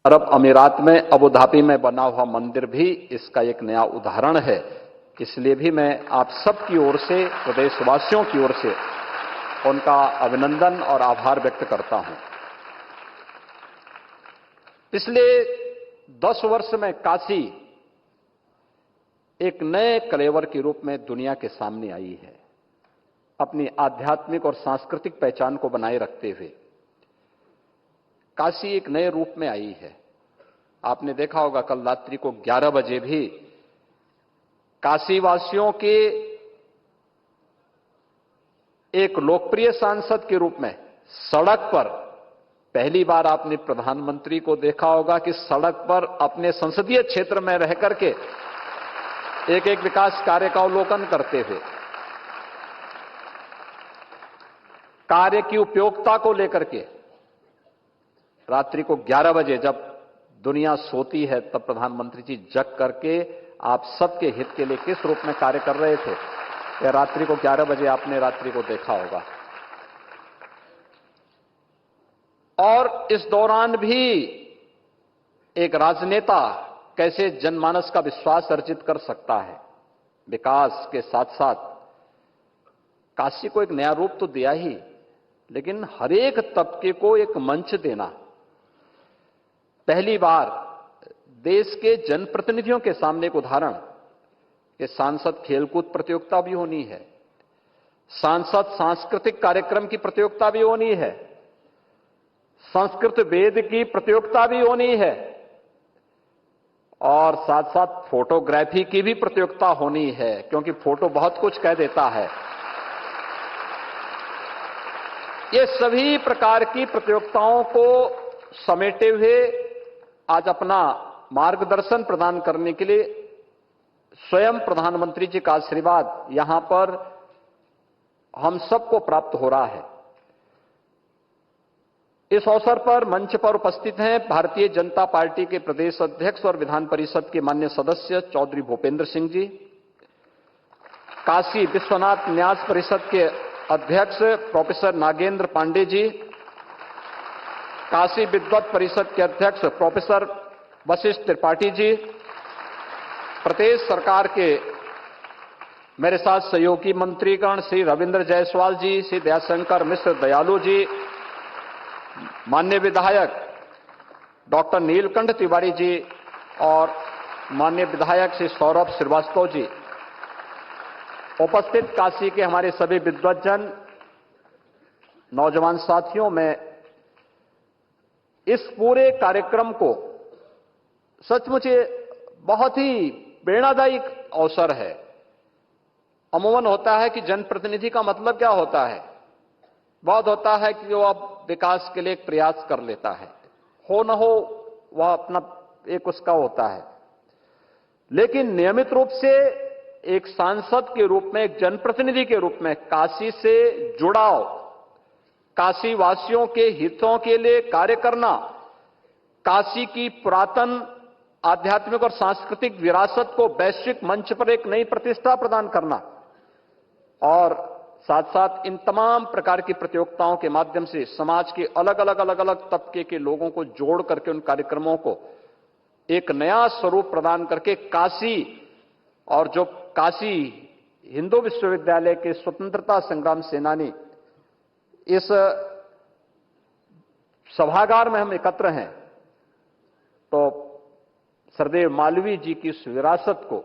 अरब अमीरात में Abu Dhabi में बना हुआ मंदिर भी इसका एक नया उदाहरण है। इसलिए भी मैं आप सबकी ओर से, प्रदेशवासियों की ओर से उनका अभिनंदन और आभार व्यक्त करता हूं। पिछले 10 वर्ष में काशी एक नए कलेवर के रूप में दुनिया के सामने आई है, अपनी आध्यात्मिक और सांस्कृतिक पहचान को बनाए रखते हुए काशी एक नए रूप में आई है। आपने देखा होगा कल रात्रि को 11 बजे भी काशीवासियों के एक लोकप्रिय सांसद के रूप में सड़क पर पहली बार आपने प्रधानमंत्री को देखा होगा कि सड़क पर अपने संसदीय क्षेत्र में रह करके एक एक विकास कार्य का अवलोकन करते हुए, कार्य की उपयोगिता को लेकर के रात्रि को 11 बजे जब दुनिया सोती है तब प्रधानमंत्री जी जग करके आप सबके हित के लिए किस रूप में कार्य कर रहे थे, यह रात्रि को 11 बजे आपने रात्रि को देखा होगा। और इस दौरान भी एक राजनेता कैसे जनमानस का विश्वास अर्जित कर सकता है। विकास के साथ साथ काशी को एक नया रूप तो दिया ही, लेकिन हर एक तबके को एक मंच देना। पहली बार देश के जनप्रतिनिधियों के सामने एक उदाहरण कि सांसद खेलकूद प्रतियोगिता भी होनी है, सांसद सांस्कृतिक कार्यक्रम की प्रतियोगिता भी होनी है, संस्कृत वेद की प्रतियोगिता भी होनी है और साथ साथ फोटोग्राफी की भी प्रतियोगिता होनी है, क्योंकि फोटो बहुत कुछ कह देता है। ये सभी प्रकार की प्रतियोगिताओं को समेटे हुए आज अपना मार्गदर्शन प्रदान करने के लिए स्वयं प्रधानमंत्री जी का आशीर्वाद यहां पर हम सबको प्राप्त हो रहा है। इस अवसर पर मंच पर उपस्थित हैं भारतीय जनता पार्टी के प्रदेश अध्यक्ष और विधान परिषद के माननीय सदस्य चौधरी भूपेंद्र सिंह जी, काशी विश्वनाथ न्यास परिषद के अध्यक्ष प्रोफेसर नागेंद्र पांडे जी, काशी विद्वत परिषद के अध्यक्ष प्रोफेसर वशिष्ठ त्रिपाठी जी, प्रदेश सरकार के मेरे साथ सहयोगी मंत्रीगण श्री रविंद्र जायसवाल जी, श्री दयाशंकर मिश्र दयालु जी, माननीय विधायक डॉक्टर नीलकंठ तिवारी जी और माननीय विधायक श्री सौरभ श्रीवास्तव जी, उपस्थित काशी के हमारे सभी विद्वज्जन, नौजवान साथियों, में इस पूरे कार्यक्रम को सचमुच बहुत ही प्रेरणादायी अवसर है। अमूमन होता है कि जनप्रतिनिधि का मतलब क्या होता है, बहुत होता है कि वो अब विकास के लिए एक प्रयास कर लेता है, हो न हो वह अपना एक उसका होता है। लेकिन नियमित रूप से एक सांसद के रूप में, एक जनप्रतिनिधि के रूप में काशी से जुड़ाव, काशी वासियों के हितों के लिए कार्य करना, काशी की पुरातन आध्यात्मिक और सांस्कृतिक विरासत को वैश्विक मंच पर एक नई प्रतिष्ठा प्रदान करना और साथ साथ इन तमाम प्रकार की प्रतियोगिताओं के माध्यम से समाज के अलग अलग तबके के लोगों को जोड़ करके उन कार्यक्रमों को एक नया स्वरूप प्रदान करके काशी, और जो काशी हिंदू विश्वविद्यालय के स्वतंत्रता संग्राम सेनानी इस सभागार में हम एकत्र हैं, तो सरदेव मालवीय जी की इस विरासत को,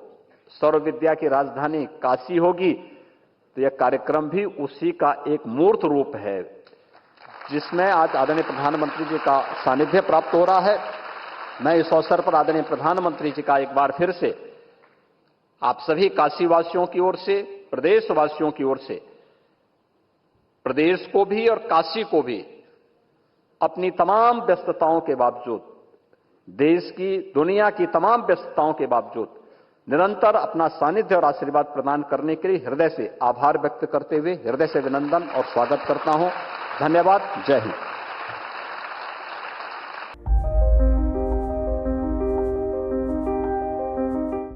सर्व विद्या की राजधानी काशी होगी, तो यह कार्यक्रम भी उसी का एक मूर्त रूप है, जिसमें आज आदरणीय प्रधानमंत्री जी का सानिध्य प्राप्त हो रहा है। मैं इस अवसर पर आदरणीय प्रधानमंत्री जी का एक बार फिर से आप सभी काशीवासियों की ओर से, प्रदेशवासियों की ओर से, प्रदेश को भी और काशी को भी अपनी तमाम व्यस्तताओं के बावजूद, देश की, दुनिया की तमाम व्यस्तताओं के बावजूद निरंतर अपना सानिध्य और आशीर्वाद प्रदान करने के लिए हृदय से आभार व्यक्त करते हुए हृदय से अभिनंदन और स्वागत करता हूं। धन्यवाद। जय हिंद।